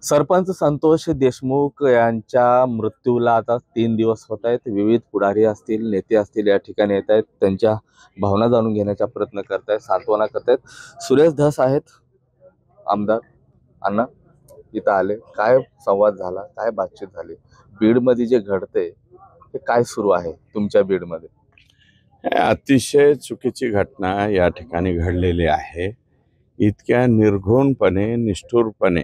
सरपंच संतोष देशमुख यांच्या मृत्यूला आता 3 दिवस होत आहेत. विविध पुढारी असतील, नेते असतील या ठिकाणी येत आहेत. त्यांच्या भावना जाणून घेण्याचा प्रयत्न करत आहेत, सांत्वना करत आहेत. सुरेश धस आहेत, आमदार अण्णा इथं आले. काय संवाद झाला, काय बातचीत झाली, बीडमध्ये जे घडते ते काय सुरू आहे तुमच्या बीडमध्ये? अतिशय चुकीची घटना या ठिकाणी घडलेली आहे. इतक्या निर्घृणपणे, निष्ठुरपणे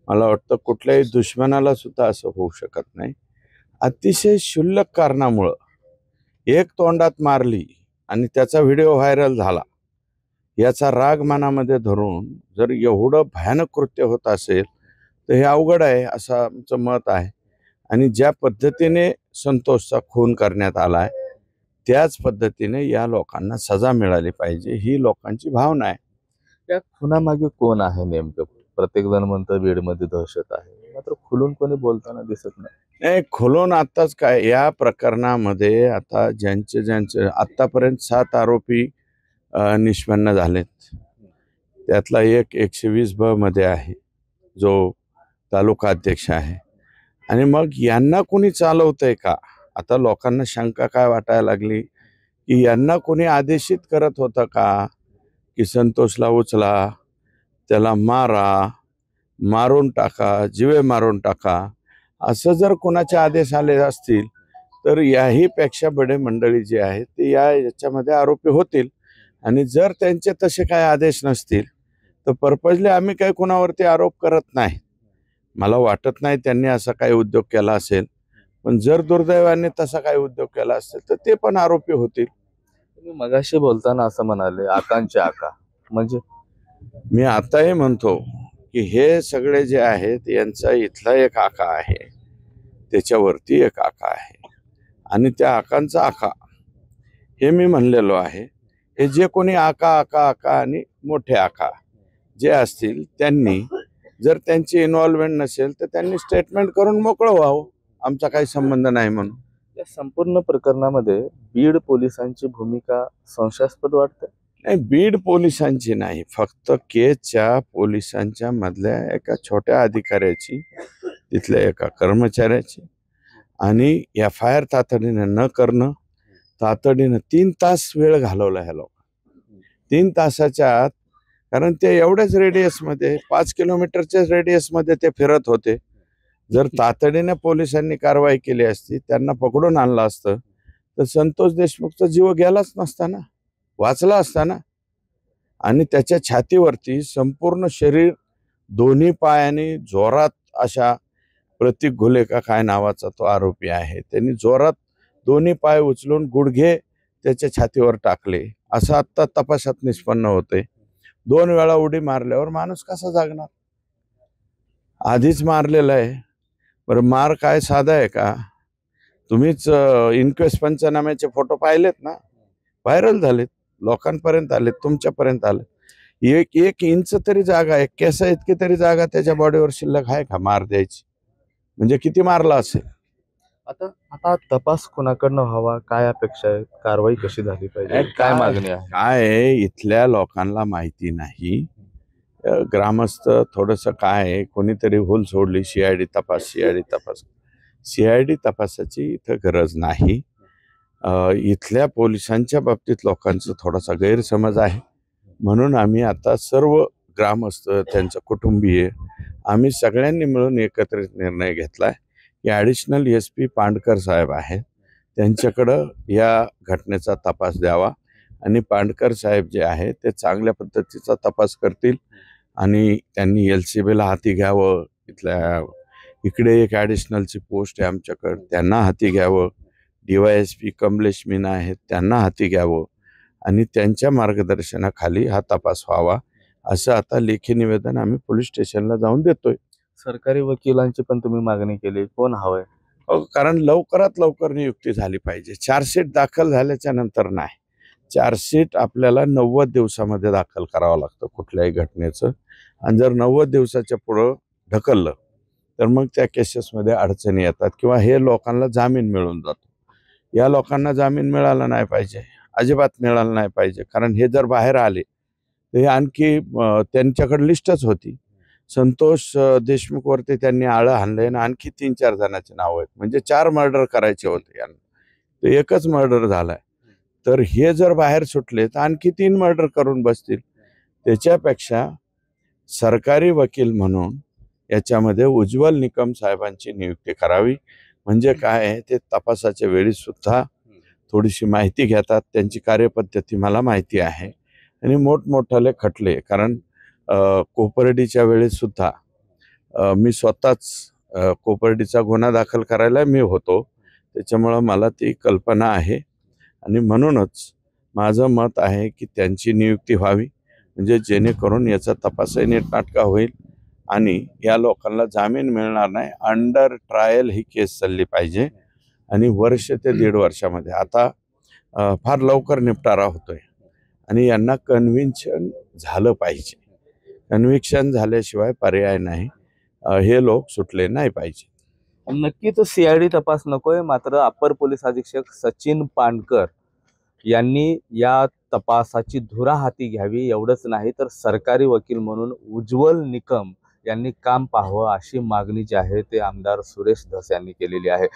मला वाटतं कुठल्याही दुश्मनाला सुद्धा असं होऊ शकत नाही. अतिशय क्षुल्लक कारणामुळं एक तोंडात मारली आणि त्याचा व्हिडिओ व्हायरल झाला, याचा राग मनामध्ये धरून जर एवढं भयानक कृत्य होत असेल तर हे अवघड आहे असं आमचं मत आहे. आणि ज्या पद्धतीने संतोषचा खून करण्यात आला आहे त्याच पद्धतीने या लोकांना सजा मिळाली पाहिजे, ही लोकांची भावना आहे. या खुनामागे कोण आहे नेमकं? प्रत्येक जण म्हणतं बीडमध्ये दहशत आहे, मात्र खुलून कोणी बोलताना दिसत नाही. नाही, खुलून आत्ताच काय, या प्रकरणामध्ये आता ज्यांचे आत्तापर्यंत 7 आरोपी निष्पन्न झालेत. त्यातला एक 120 मध्ये आहे, जो तालुका अध्यक्ष आहे. आणि मग यांना कोणी चालवतंय का? आता लोकांना शंका काय वाटायला लागली की यांना कोणी आदेशित करत होतं का की संतोषला उचला, त्याला मारा, मारून टाका, जीवे मारून टाका, असं जर कोणाचे आदेश आले असतील तर याही पेक्षा बडे मंडळी जी आहेत ते याच्यामध्ये आरोपी होतील. आणि जर त्यांचे तसे काय आदेश नसतील तर पर्पजली आम्ही काही कोणावरती आरोप करत नाही. मला वाटत नाही त्यांनी असा काही उद्योग केला असेल, पण जर दुर्दैवाने तसा काही उद्योग केला असेल तर ते पण आरोपी होतील. तुम्ही मगाशी बोलताना असं म्हणाले आकांचे आका, म्हणजे मी आताही म्हणतो की हे सगळे जे आहेत यांचा इथला एक आका आहे, त्याच्यावरती एक आका आहे, आणि त्या आकांचा आका हे मी म्हणलेलो आहे. हे जे कोणी आका आका आका आणि मोठे आका जे असतील त्यांनी जर त्यांची इन्व्हॉल्वमेंट नसेल तर त्यांनी स्टेटमेंट करून मोकळं व्हावं, आमचा काही संबंध नाही म्हणून. या संपूर्ण प्रकरणामध्ये बीड पोलिसांची भूमिका संशयास्पद वाटते. नाही, बीड पोलिसांची नाही, फक्त केजच्या पोलिसांच्या मधल्या एका छोट्या अधिकाऱ्याची, तिथल्या एका कर्मचाऱ्याची, आणि FIR तातडीने न करणं, तातडीनं 3 तास वेळ घालवला ह्या लोकांना. 3 तासाच्या आत, कारण ते एवढ्याच रेडियसमध्ये 5 किलोमीटरच्याच रेडियसमध्ये ते फिरत होते. जर तातडीने पोलिसांनी कारवाई केली असती, त्यांना पकडून आणलं असतं तर संतोष देशमुखचा जीव गेलाच नसता ना, वाचला असता ना. आणि त्याच्या छातीवरती संपूर्ण शरीर, दोन्ही पायाने जोरात अशा, प्रतीक घुले का काय नावाचा तो आरोपी आहे, त्यांनी जोरात दोन्ही पाय उचलून गुडघे त्याच्या छातीवर टाकले, असं आत्ता तपासात निष्पन्न होते. 2 वेळा उडी मारल्यावर माणूस कसा जागणार? आधीच मारलेला आहे. बरं, मार काय साधा आहे का? तुम्हीच इन्क्वेस्ट पंचनाम्याचे फोटो पाहिलेत ना, व्हायरल झालेत, लोकांपर्यंत आलेत, तुमच्यापर्यंत आले. एक इंच तरी जागा, एक केसा इतकी तरी जागा त्याच्या बॉडीवर शिल्लक आहे का मार द्यायची? म्हणजे किती मारला असेल? आता तपास कोणाकडनं व्हावा, काय अपेक्षा आहेत, कारवाई कशी झाली पाहिजे, काय मागणी आहे? काय इथल्या लोकांना माहिती नाही. ग्रामस्थ थोडंसं काय, कोणीतरी भूल सोडली, CID तपास, CID तपास. CID तपासाची इथं गरज नाही. इथल्या पोलिसांच्या बाबतीत लोकांचा थोडासा गैरसमज आहे, म्हणून आम्ही आता सर्व ग्रामस्थ, त्यांचं कुटुंबीय, आम्ही सगळ्यांनी मिळून एकत्रित निर्णय घेतलाय की ॲडिशनल SP पांडकर साहेब आहेत, त्यांच्याकडं या घटनेचा तपास द्यावा. आणि पांडकर साहेब जे आहेत ते चांगल्या पद्धतीचा तपास करतील, आणि त्यांनी LCBला हाती घ्यावं. इकडे एक ॲडिशनलची पोस्ट आहे आमच्याकडं, त्यांना हाती घ्यावं. DYSP कमलेश मीना आहेत, त्यांना हाती घ्यावं, आणि त्यांच्या मार्गदर्शनाखाली हा तपास व्हावा, असं आता लेखी निवेदन आम्ही पोलीस स्टेशनला जाऊन देतोय. सरकारी वकिलांची पण तुम्ही मागणी केली, कोण हवंय? कारण लवकरात लवकर नियुक्ती झाली पाहिजे. चार्जशीट दाखल झाल्याच्या नंतर नाही, चार्जशीट आपल्याला 90 दिवसामध्ये दाखल करावं लागतं कुठल्याही घटनेचं. आणि जर 90 दिवसाच्या पुढं ढकललं तर मग त्या केसेसमध्ये अडचणी येतात, किंवा हे लोकांना जामीन मिळून जातो. या लोकांना जामीन मिळाला नाही पाहिजे, अजिबात मिळालं नाही पाहिजे. कारण हे जर बाहेर आले तर हे आणखी त्यांच्याकडे लिस्टच होती. संतोष देशमुखवरती त्यांनी आळं हाणलंय आणि आणखी 3-4 जणांचे नाव आहेत. म्हणजे 4 मर्डर करायचे होते यांना, तर एकच मर्डर झालाय. तर हे जर बाहेर सुटले तर आणखी 3 मर्डर करून बसतील. त्याच्यापेक्षा सरकारी वकील म्हणून याच्यामध्ये उज्ज्वल निकम साहेबांची नियुक्ती करावी. म्हणजे काय आहे, ते तपासाच्या वेळी सुद्धा थोडीशी माहिती घेतात. त्यांची कार्यपद्धती मला माहिती आहे. आणि मोठमोठाले खटले, कारण कोपर्डीच्या वेळेस सुद्धा मी स्वतःच कोपर्डीचा गुन्हा दाखल करायला मी होतो. त्याच्यामुळं मला ती कल्पना आहे. आणि म्हणूनच माझं मत आहे की त्यांची नियुक्ती व्हावी, म्हणजे जेणेकरून याचा तपासही नीटनाटका होईल आणि या लोकांना जामीन मिळणार नाही. अंडर ट्रायल ही केस चालली पाहिजे आणि 1 ते 1.5 वर्षामध्ये आता फार लवकर निपटारा होतोय आणि यांना कन्व्हिन्शन झालं पाहिजे. कन्व्हिक्शन झाल्याशिवाय पर्याय नाही. हे लोक सुटले नाही पाहिजे. नक्की तो CID तपास नकोय, मात्र अपर पोलीस अधीक्षक सचिन पानकर यांनी या तपासाची धुरा हाती घ्यावी. एवढंच नाही तर सरकारी वकील म्हणून उज्ज्वल निकम यांनी काम पाहावं, अशी मागणी जी आहे ते आमदार सुरेश धस यांनी केलेली आहे.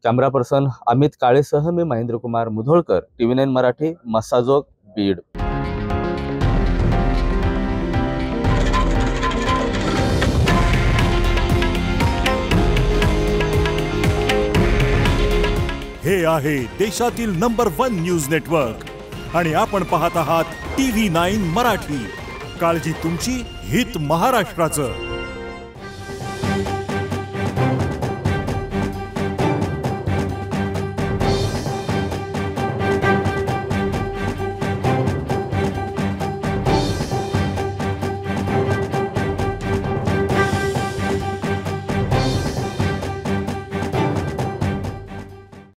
कॅमेरा पर्सन अमित काळेसह मी महेंद्रकुमार मुधोळकर, TV9 मराठी, मसाजोग, बीड. हे आहे देशातील नंबर 1 न्यूज नेटवर्क आणि आपण पाहत आहात TV9 मराठी. काळजी तुमची, हित महाराष्ट्राचं.